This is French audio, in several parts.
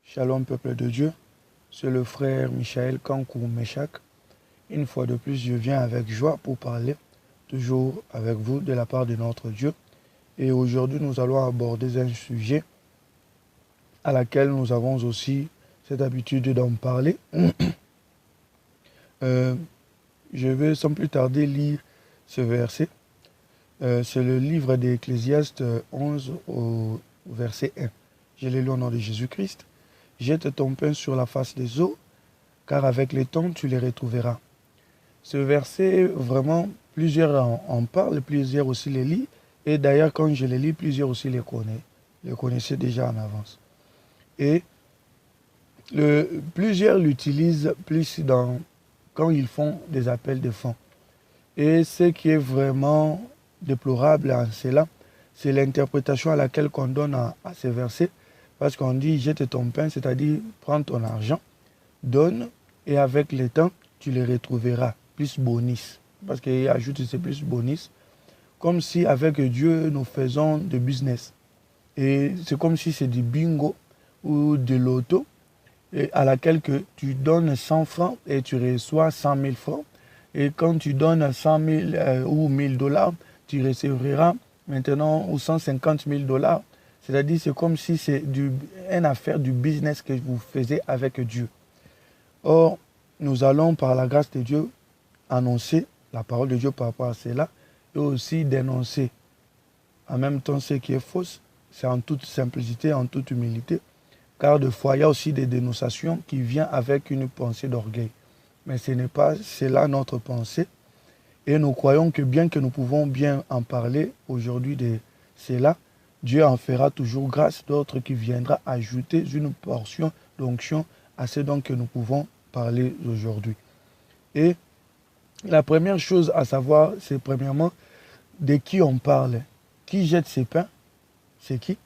Shalom peuple de Dieu, c'est le frère Michael Kankou Meshak. Une fois de plus, je viens avec joie pour parler toujours avec vous de la part de notre Dieu. Et aujourd'hui, nous allons aborder un sujet à laquelle nous avons aussi cette habitude d'en parler. Je vais sans plus tarder lire ce verset. C'est le livre d'Ecclésiaste 11 au verset 1. Je l'ai lu au nom de Jésus-Christ. Jette ton pain sur la face des eaux, car avec les temps tu les retrouveras. Ce verset, vraiment, plusieurs en parlent, plusieurs aussi les lisent. Et d'ailleurs, quand je les lis, plusieurs aussi les connaissaient déjà en avance. Et plusieurs l'utilisent plus quand ils font des appels de fonds. Et ce qui est vraiment déplorable en cela, c'est l'interprétation à laquelle on donne à ces versets. Parce qu'on dit jette ton pain, c'est-à-dire prends ton argent, donne, et avec le temps, tu les retrouveras, plus bonus. Parce qu'il ajoute c'est plus bonus. Comme si avec Dieu, nous faisons de business. Et c'est comme si c'est du bingo ou de l'auto, à laquelle que tu donnes 100 francs et tu reçois 100 000 francs. Et quand tu donnes 100 000 ou 1000 dollars, tu recevras maintenant ou 150 000 dollars. C'est-à-dire, c'est comme si c'est une affaire du business que vous faisiez avec Dieu. Or, nous allons, par la grâce de Dieu, annoncer la parole de Dieu par rapport à cela et aussi dénoncer en même temps ce qui est fausse. C'est en toute simplicité, en toute humilité. Car des fois, il y a aussi des dénonciations qui viennent avec une pensée d'orgueil. Mais ce n'est pas cela notre pensée. Et nous croyons que bien que nous pouvons bien en parler aujourd'hui de cela, Dieu en fera toujours grâce d'autres qui viendra ajouter une portion d'onction à ce dont que nous pouvons parler aujourd'hui. Et la première chose à savoir, c'est premièrement de qui on parle. Qui jette ses pains? C'est qui?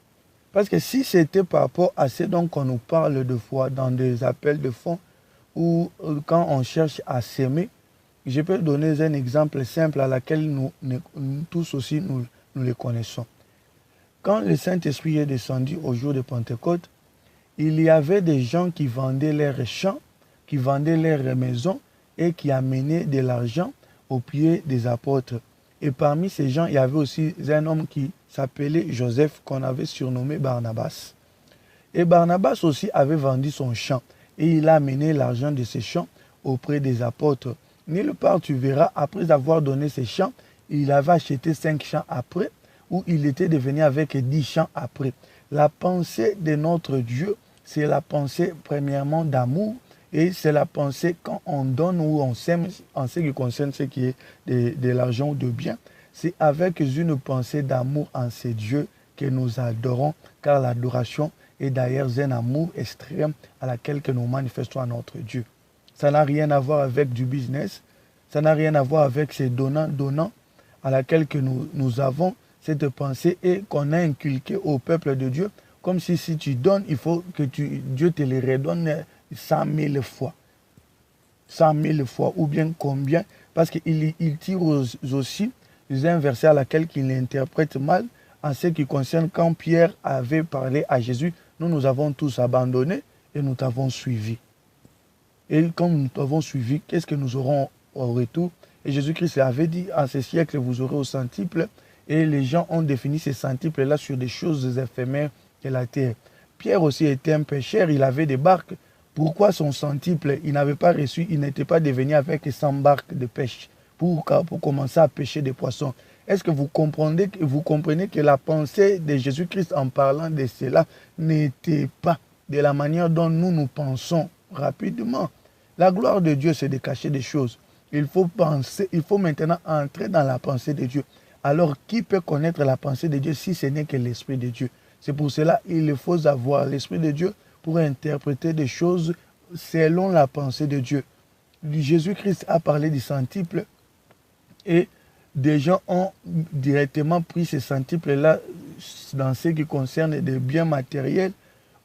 Parce que si c'était par rapport à ce dont on nous parle de fois dans des appels de fonds ou quand on cherche à s'aimer, je peux donner un exemple simple à laquelle nous tous aussi nous le connaissons. Quand le Saint-Esprit est descendu au jour de Pentecôte, il y avait des gens qui vendaient leurs champs, qui vendaient leurs maisons et qui amenaient de l'argent aux pieds des apôtres. Et parmi ces gens, il y avait aussi un homme qui s'appelait Joseph, qu'on avait surnommé Barnabas. Et Barnabas aussi avait vendu son champ et il a amené l'argent de ses champs auprès des apôtres. Nulle part tu verras, après avoir donné ses champs, il avait acheté 5 champs après, où il était devenu avec 10 champs après. La pensée de notre Dieu, c'est la pensée premièrement d'amour, et c'est la pensée quand on donne ou on s'aime, en ce qui concerne ce qui est de l'argent ou de bien, c'est avec une pensée d'amour en ce Dieu que nous adorons, car l'adoration est d'ailleurs un amour extrême à laquelle que nous manifestons à notre Dieu. Ça n'a rien à voir avec du business, ça n'a rien à voir avec ces donnants à laquelle que nous avons cette pensée et qu'on a inculqué au peuple de Dieu, comme si tu donnes, il faut que Dieu te les redonne 100 000 fois. 100 000 fois, ou bien combien, parce qu'il tire aussi un verset à laquelle il interprète mal en ce qui concerne quand Pierre avait parlé à Jésus, nous avons tous abandonné et nous t'avons suivi. Et quand nous t'avons suivi, qu'est-ce que nous aurons au retour? Et Jésus-Christ avait dit, en ce siècle, vous aurez au centuple. Et les gens ont défini ces centuples-là sur des choses éphémères de la terre. Pierre aussi était un pêcheur, il avait des barques. Pourquoi son centuple, il n'avait pas reçu, il n'était pas devenu avec 100 barques de pêche pour commencer à pêcher des poissons? Est-ce que vous comprenez que la pensée de Jésus-Christ en parlant de cela n'était pas de la manière dont nous pensons rapidement? La gloire de Dieu, c'est de cacher des choses. Il faut maintenant entrer dans la pensée de Dieu. Alors, qui peut connaître la pensée de Dieu si ce n'est que l'Esprit de Dieu? C'est pour cela qu'il faut avoir l'Esprit de Dieu pour interpréter des choses selon la pensée de Dieu. Jésus-Christ a parlé du centuple et des gens ont directement pris ces centuples-là dans ce qui concerne des biens matériels.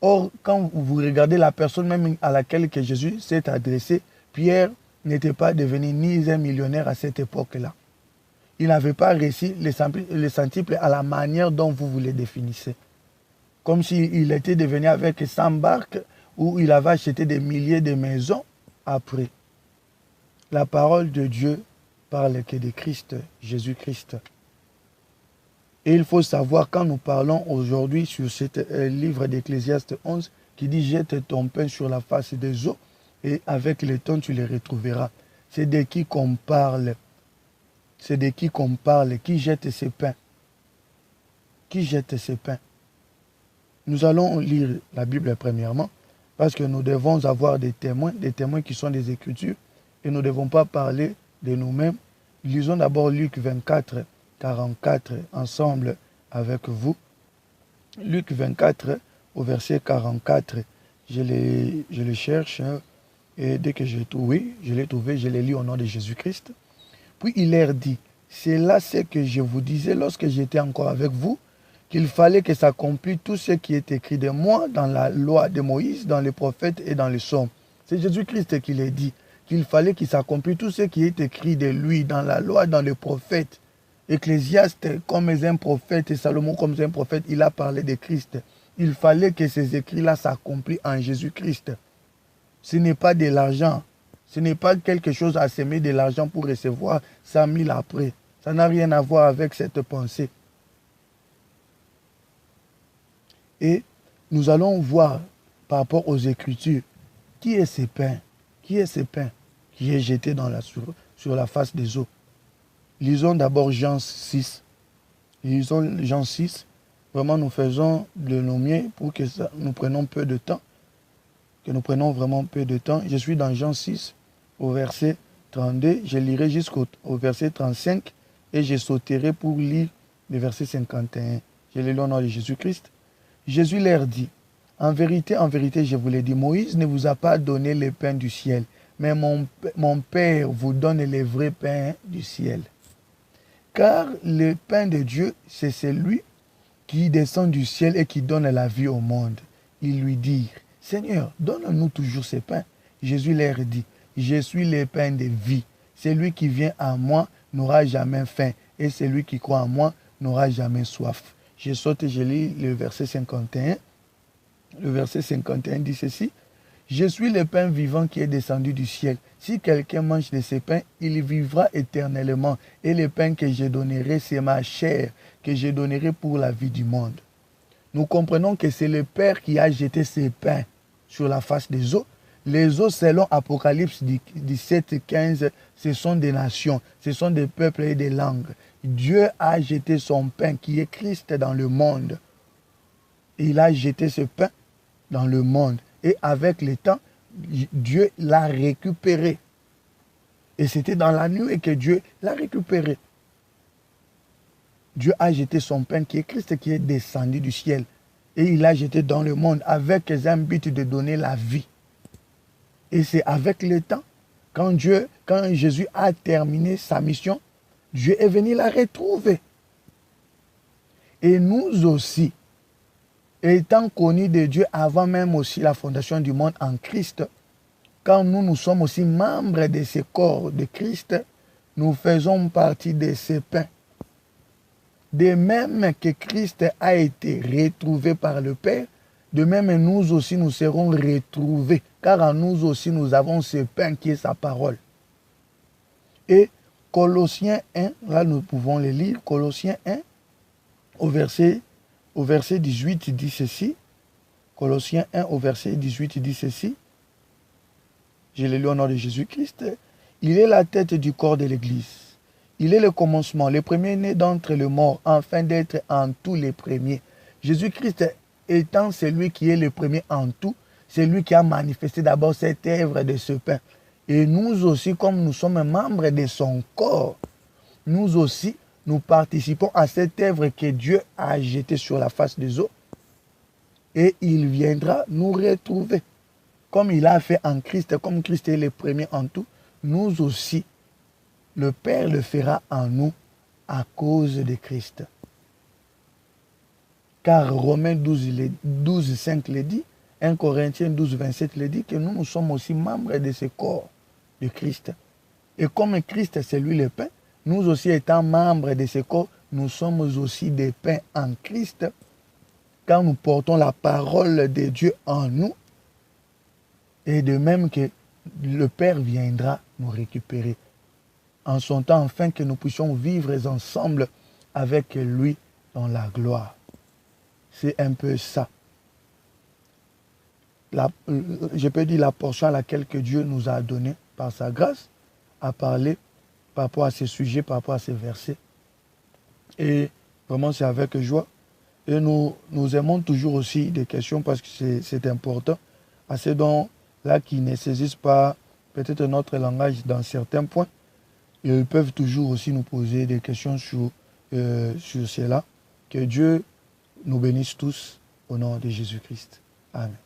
Or, quand vous regardez la personne même à laquelle que Jésus s'est adressé, Pierre n'était pas devenu ni un millionnaire à cette époque-là. Il n'avait pas réussi les centuples à la manière dont vous les définissez. Comme s'il était devenu avec 100 barques où il avait acheté des milliers de maisons après. La parole de Dieu parle que de Christ, Jésus-Christ. Et il faut savoir, quand nous parlons aujourd'hui sur ce livre d'Ecclésiaste 11, qui dit « Jette ton pain sur la face des eaux, et avec le temps tu les retrouveras ». C'est de qui qu'on parle. C'est de qui qu'on parle. Qui jette ses pains? Qui jette ses pains? Nous allons lire la Bible premièrement, parce que nous devons avoir des témoins qui sont des Écritures, et nous ne devons pas parler de nous-mêmes. Lisons d'abord Luc 24, 44 ensemble avec vous. Luc 24 au verset 44. Je le cherche et dès que j'ai trouvé, je l'ai trouvé, je l'ai lu au nom de Jésus-Christ. Puis il leur dit, c'est là ce que je vous disais lorsque j'étais encore avec vous, qu'il fallait que s'accomplisse tout ce qui est écrit de moi dans la loi de Moïse, dans les prophètes et dans les psaumes. C'est Jésus-Christ qui l'a dit, qu'il fallait qu'il s'accomplisse tout ce qui est écrit de lui dans la loi, dans les prophètes. Ecclésiaste comme un prophète et Salomon comme un prophète, il a parlé de Christ. Il fallait que ces écrits-là s'accomplissent en Jésus-Christ. Ce n'est pas de l'argent. Ce n'est pas quelque chose à semer de l'argent pour recevoir 100 000 après. Ça n'a rien à voir avec cette pensée. Et nous allons voir par rapport aux Écritures, qui est ce pain? Qui est ce pain qui est jeté sur la face des eaux? Lisons d'abord Jean 6. Lisons Jean 6. Vraiment, nous faisons de nos mieux pour que nous prenions peu de temps. Que nous prenions vraiment peu de temps. Je suis dans Jean 6, au verset 32. Je lirai jusqu'au verset 35 et je sauterai pour lire le verset 51. Je lis au nom de Jésus-Christ. Jésus leur dit, en vérité, je vous l'ai dit, Moïse ne vous a pas donné le pain du ciel, mais mon Père vous donne le vrai pain du ciel. Car le pain de Dieu, c'est celui qui descend du ciel et qui donne la vie au monde. Ils lui dirent, Seigneur, donne-nous toujours ce pain. Jésus leur dit, je suis le pain de vie. Celui qui vient à moi n'aura jamais faim, et celui qui croit en moi n'aura jamais soif. Je saute et je lis le verset 51. Le verset 51 dit ceci, je suis le pain vivant qui est descendu du ciel. Si quelqu'un mange de ce pain, il vivra éternellement. Et le pain que je donnerai, c'est ma chair que je donnerai pour la vie du monde. Nous comprenons que c'est le Père qui a jeté ce pain sur la face des eaux. Les eaux, selon Apocalypse 17, 15, ce sont des nations, ce sont des peuples et des langues. Dieu a jeté son pain qui est Christ dans le monde. Il a jeté ce pain dans le monde. Et avec le temps, Dieu l'a récupéré. Et c'était dans la nuit que Dieu l'a récupéré. Dieu a jeté son pain qui est Christ, qui est descendu du ciel. Et il l'a jeté dans le monde avec un but de donner la vie. Et c'est avec le temps, quand Jésus a terminé sa mission, Dieu est venu la retrouver. Et nous aussi, étant connus de Dieu avant même aussi la fondation du monde en Christ, quand nous sommes aussi membres de ce corps de Christ, nous faisons partie de ce pain. De même que Christ a été retrouvé par le Père, de même nous aussi nous serons retrouvés, car en nous aussi nous avons ce pain qui est sa parole. Et Colossiens 1, là nous pouvons le lire, Colossiens 1, au verset 18 dit ceci, Colossiens 1 au verset 18 dit ceci, je le lis au nom de Jésus-Christ, il est la tête du corps de l'Église. Il est le commencement, le premier-né d'entre les morts, afin d'être en tous les premiers. Jésus-Christ étant celui qui est le premier en tout, c'est lui qui a manifesté d'abord cette œuvre de ce pain. Et nous aussi, comme nous sommes membres de son corps, nous aussi, nous participons à cette œuvre que Dieu a jetée sur la face des eaux. Et il viendra nous retrouver. Comme il a fait en Christ, comme Christ est le premier en tout, nous aussi, le Père le fera en nous à cause de Christ. Car Romains 12, 5 le dit, 1 Corinthiens 12, 27 le dit, que nous sommes aussi membres de ce corps de Christ. Et comme Christ c'est lui le pain, nous aussi étant membres de ce corps, nous sommes aussi des pains en Christ. Quand nous portons la parole de Dieu en nous, Et de même que le Père viendra nous récupérer en son temps, afin que nous puissions vivre ensemble avec lui dans la gloire. C'est un peu ça. Je peux dire la portion à laquelle que Dieu nous a donné par sa grâce à parler par rapport à ces sujets, par rapport à ces versets. Et vraiment, c'est avec joie. Et nous aimons toujours aussi des questions parce que c'est important à ceux dont-là qui ne saisissent pas peut-être notre langage dans certains points. Ils peuvent toujours aussi nous poser des questions sur cela. Que Dieu nous bénisse tous au nom de Jésus-Christ. Amen.